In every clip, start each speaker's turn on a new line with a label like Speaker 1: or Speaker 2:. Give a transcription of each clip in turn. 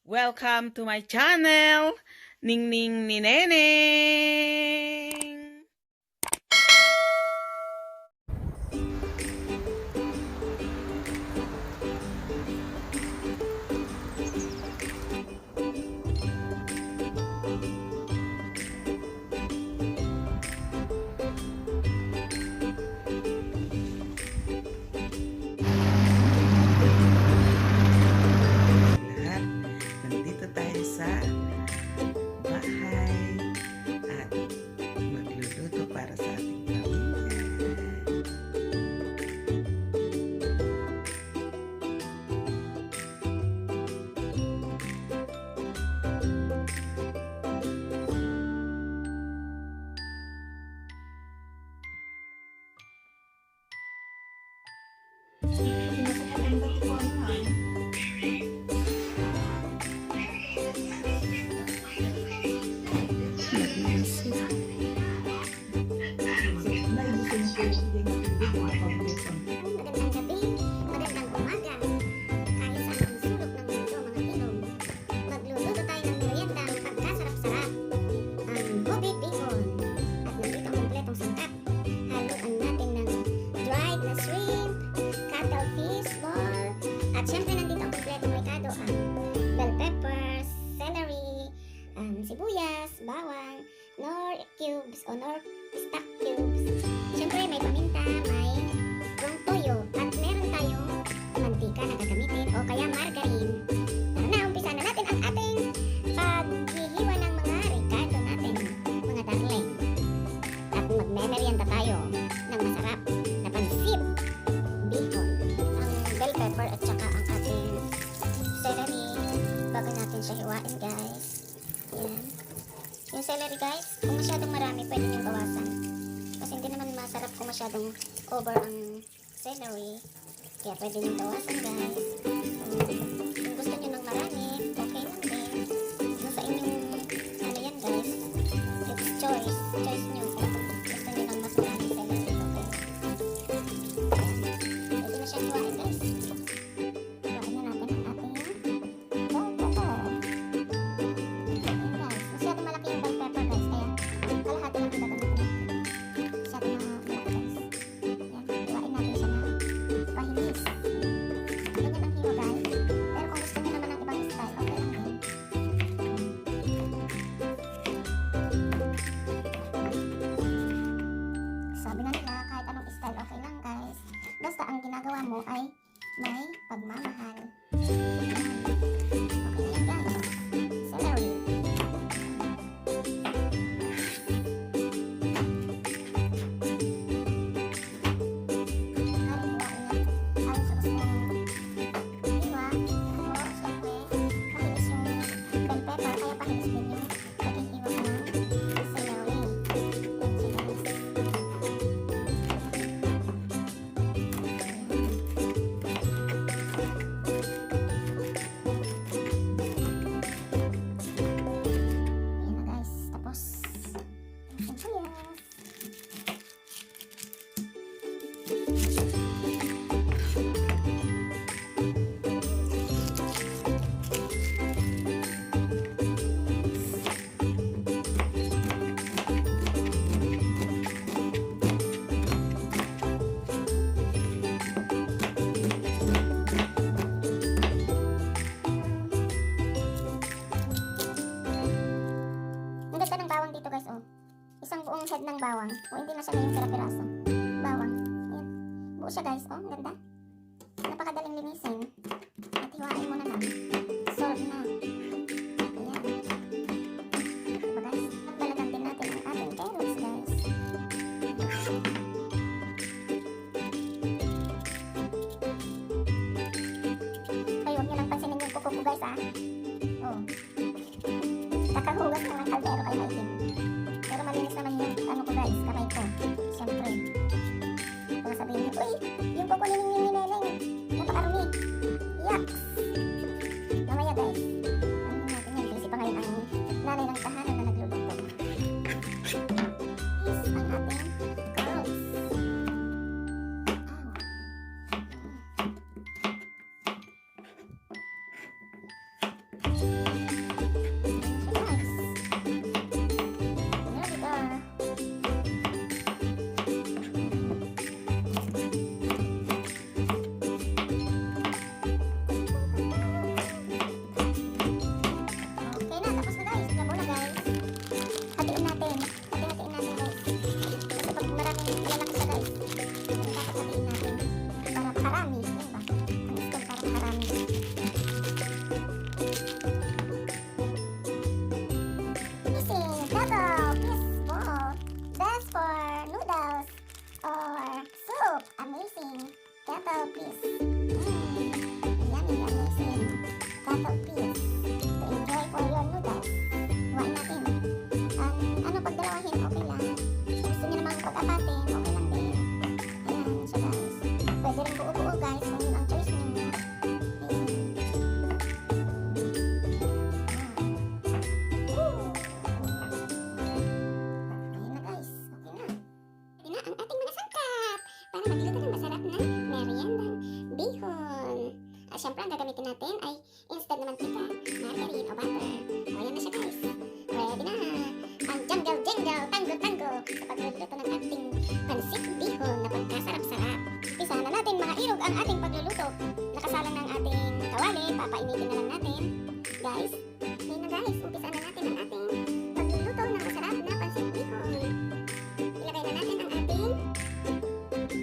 Speaker 1: Welcome to my channel, Ning Ning ni Neneng. Lahat, nandito tayo sa bahay at magluluto para sa ating pamilya.
Speaker 2: Magandang gabi, magandang umaga. Kahit saan ang sulok ng mundo, mga Pinoy. Magluluto tayo ng meriendang pagkasarap-sarap. Ang Hobi Bicol. At nandito ang kompletong sangkap. Haluan natin ng dried na shrimp, cuttlefish ball, at syempre nandito ang kompletong rekado. Ang bell peppers, celery, sibuyas, bawang, nor cubes o nor stock cubes. Syempre may paminta, may yung toyo at meron tayong mantika na gagamitin o kaya margarine. Tara na, umpisa na natin ang ating paghihiwa ng mga rekado natin, mga darling. At magme-merienda tayo ng masarap na pansit bihon. Ang bell pepper at saka ang ating celery bago natin siya hiwain, guys. Yan. Yung celery, guys, kung masyadong marami pwede niyong bawasan. Kasi hindi naman masarap kung masyadong over ang celery. Kaya pwede nyo bawasan, guys. Kung gusto nyo ng marami, okay lang din. Nasa inyong, ano yan, guys. It's choice. Choice nyo. Kung gusto nyo ng mas maraming celery, okay. Ayan. Pwede na siya hiwain, guys. Hiwain na natin ang ating bell pepper. Ayan, guys. Masyadong malaki yung bell pepper, guys. Kaya kalahati lang yung gagamitin. Masyadong malaki, guys. Ayan. Hiwain natin siya na pahinis. Ganyan ang hiwa, guys. Pero kung gusto nyo naman ng ibang style, okay lang din. Sabi nga nila, kahit anong style, okay lang, guys. Basta ang ginagawa mo ay may pagmamahal. Okay yan, guys. Celery. Ang ganda ng bawang dito, guys, oh. Isang buong head ng bawang. O hindi na siya na yung pira-piraso. Bawang. Ayan. Buo siya, guys, oh. Ang ganda. Napakadaling linisin. At hiwain mo na lang. Solve na. Ayan. Diba, guys? At balagan din natin ang ating carrots, guys. Ay, huwag nyo lang pansinin yung kuko ko, guys, ah. Oh. Kakahugas lang ng kaldero kay maitim. Pero malinis naman yung ano ko, guys, kamay ko. Siyempre. Kung sabihin nyo, uy, yung kukunin yung nineleng. Napakarami. Yucks! Mamaya, guys. Ano natin yan? Kasi pa ngayon ang nanay ng tahanan na nagluluto. Is ang ating carrots. Ow. avocado peels to enjoy for your noodles. Huwain natin. Ano, pagdalawahin, okay lang. Kung gusto nyo namang pag-apatin, okay lang din. Ayan siya guys. Pwede rin buo-buo guys, kung yun ang choice nyo. Ayan. Ayan na guys, okay na. Ito na ang ating mga sangkap para magluto ng masarap na meriendang bihon. At syempre, ang gagamitin natin ay instead na mantika, margarine o butter. O, ayan na siya guys. Ready na ang jangle-jangle, tango-tango sa pagluluto ng ating pansit bihon na pagkasarap-sarap. Umpisa na natin mga irog ang ating pagluluto. Nakasalang ng ating kawali, papainitin na lang natin. Guys, ayun na guys, umpisa na natin ang ating pagluluto ng masarap na pansit bihon. Ilagay na natin ang ating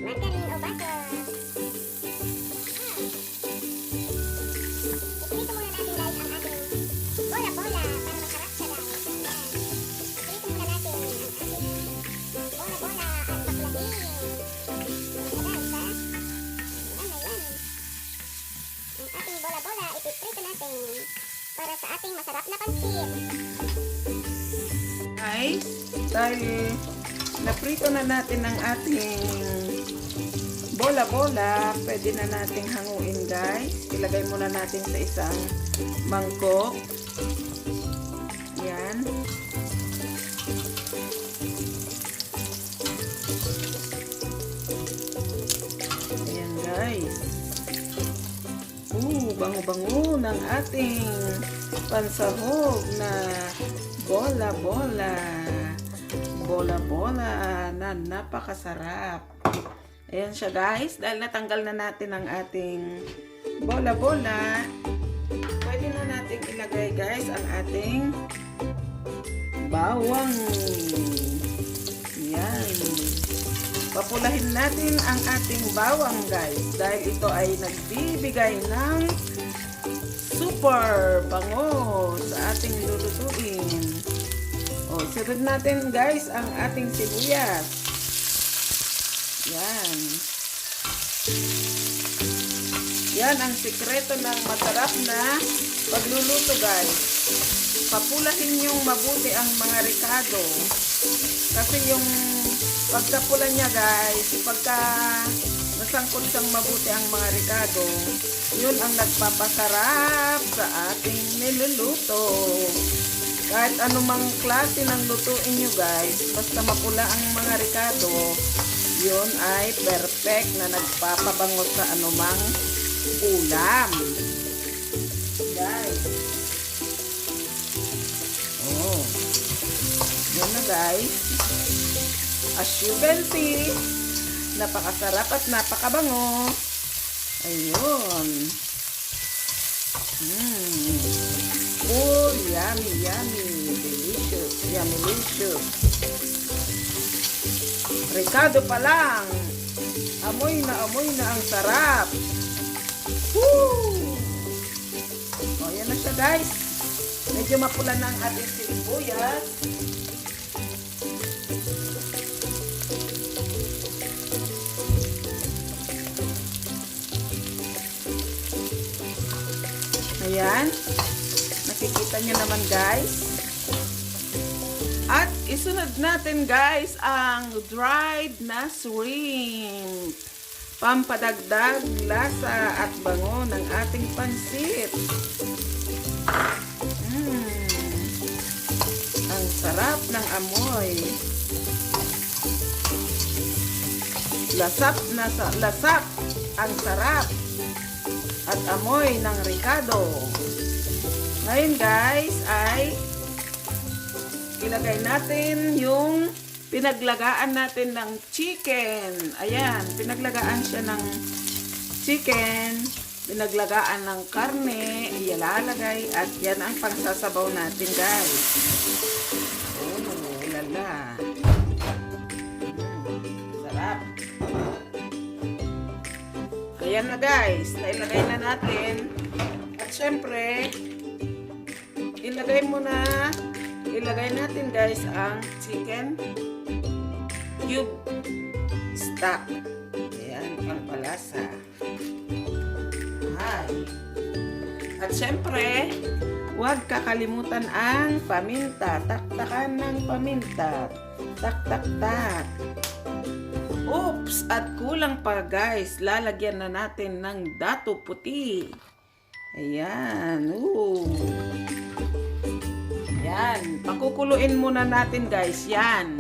Speaker 2: margarine o butter. Iprito muna natin guys ang ating bola-bola para masarap siya guys. Ayan. Iprito muna natin ang ating bola-bola at paklahin. Ayan guys ha. Ayan na yan. Ang ating bola-bola ipiprito natin para sa ating masarap na pansit.
Speaker 1: Guys, dahil naprito na natin ang ating bola-bola, pwede na nating hanguin guys. Ilagay muna natin sa isang mangkok. Yan. Ayan guys. Bango-bango ng ating pansahog na bola-bola. Bola-bola na napakasarap. Ayan siya guys. Dahil natanggal na natin ang ating bola-bola, pwede na natin ilagay guys ang ating bawang. Yan. Papulahin natin ang ating bawang guys. Dahil ito ay nagbibigay ng super bango sa ating lulutuin. O, sunod natin guys ang ating sibuyas. Yan. Yan ang sikreto ng masarap na pagluluto guys. Papulahin yung mabuti ang mga ricado. Kasi yung pagkapula niya guys, pagka nasangkot siyang mabuti ang mga ricado, yun ang nagpapasarap sa ating niluluto. Kahit anumang klase ng lutuin nyo guys, basta mapula ang mga ricado, yun ay perfect na nagpapabango sa anumang ulam. Guys. Oh. Yan na guys. As you can see, napakasarap at napakabango. Ayun. Oh, yummy, yummy. Delicious, yummy, delicious. Ricado pa lang. Amoy na ang sarap. Woo! O, yan na siya guys. Medyo mapula na ang ating sibuyas. Ayan. Nakikita nyo naman guys. At isunod natin guys ang dried na shrimp. Pampadagdag lasa at bango ng ating pansit. Ang sarap ng amoy. Lasap ang sarap at amoy ng ricado. Ngayon guys ay ilagay natin yung pinaglagaan natin ng chicken. Ayan, pinaglagaan siya ng chicken, pinaglagaan ng karne, ilalagay at yan ang pangsasabaw natin guys. Oh, lala. Sarap. Ayan na guys, nailagay na natin. At syempre, ilagay natin guys ang chicken cube stock. Ayan, pangpalasa. Hi. At syempre, huwag kakalimutan ang paminta. Taktakan ng paminta. Tak. Oops! At kulang pa guys. Lalagyan na natin ng dato puti. Ayan. Yan. Pakukuluin muna natin guys. Yan.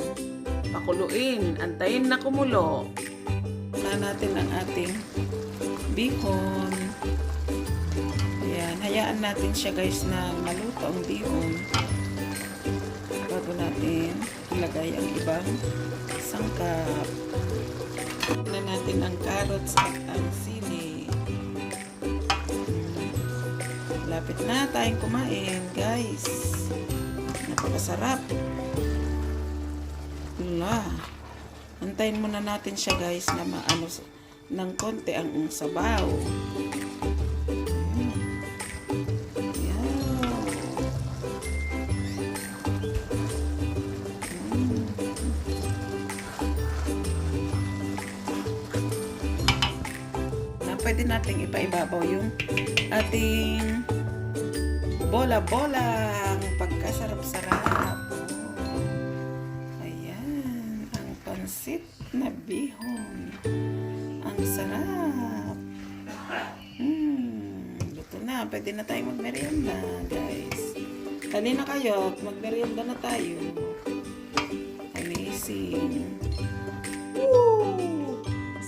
Speaker 1: Pakuluin. Antayin na kumulo. Na natin ang ating bihon. Ayan. Hayaan natin siya guys na maluto ang bihon. Bago natin ilagay ang ibang sangkap. Na natin ang carrots at ang sili. Lapit na tayong kumain, guys. Napakasarap. Antayin muna natin siya, guys, na maano ng konti ang sabaw. Pwede nating ipaibabaw yung ating bola-bola pagkasarap-sarap. Ayan, ang pansit na bihon. Ang sarap. Luto na. Pwede na tayo magmerienda, guys. Dali na kayo. Magmerienda na tayo. Amazing.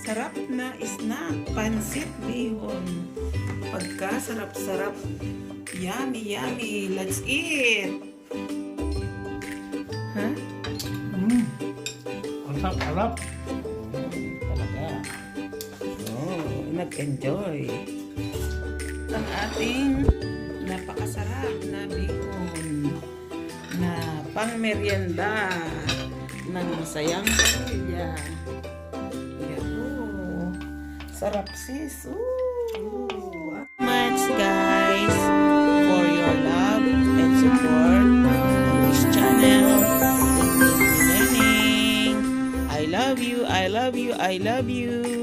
Speaker 1: Sarap na snack, pansit bihon. Pagkasarap-sarap. Yummy. Let's eat. Ha?
Speaker 3: Ang sarap.
Speaker 1: Talaga. Nag-enjoy. Ang ating napakasarap na bihon na pang-merienda ng Sayang Pamilya. Sarap sis. Much guys for your love and support on this channel. I love you.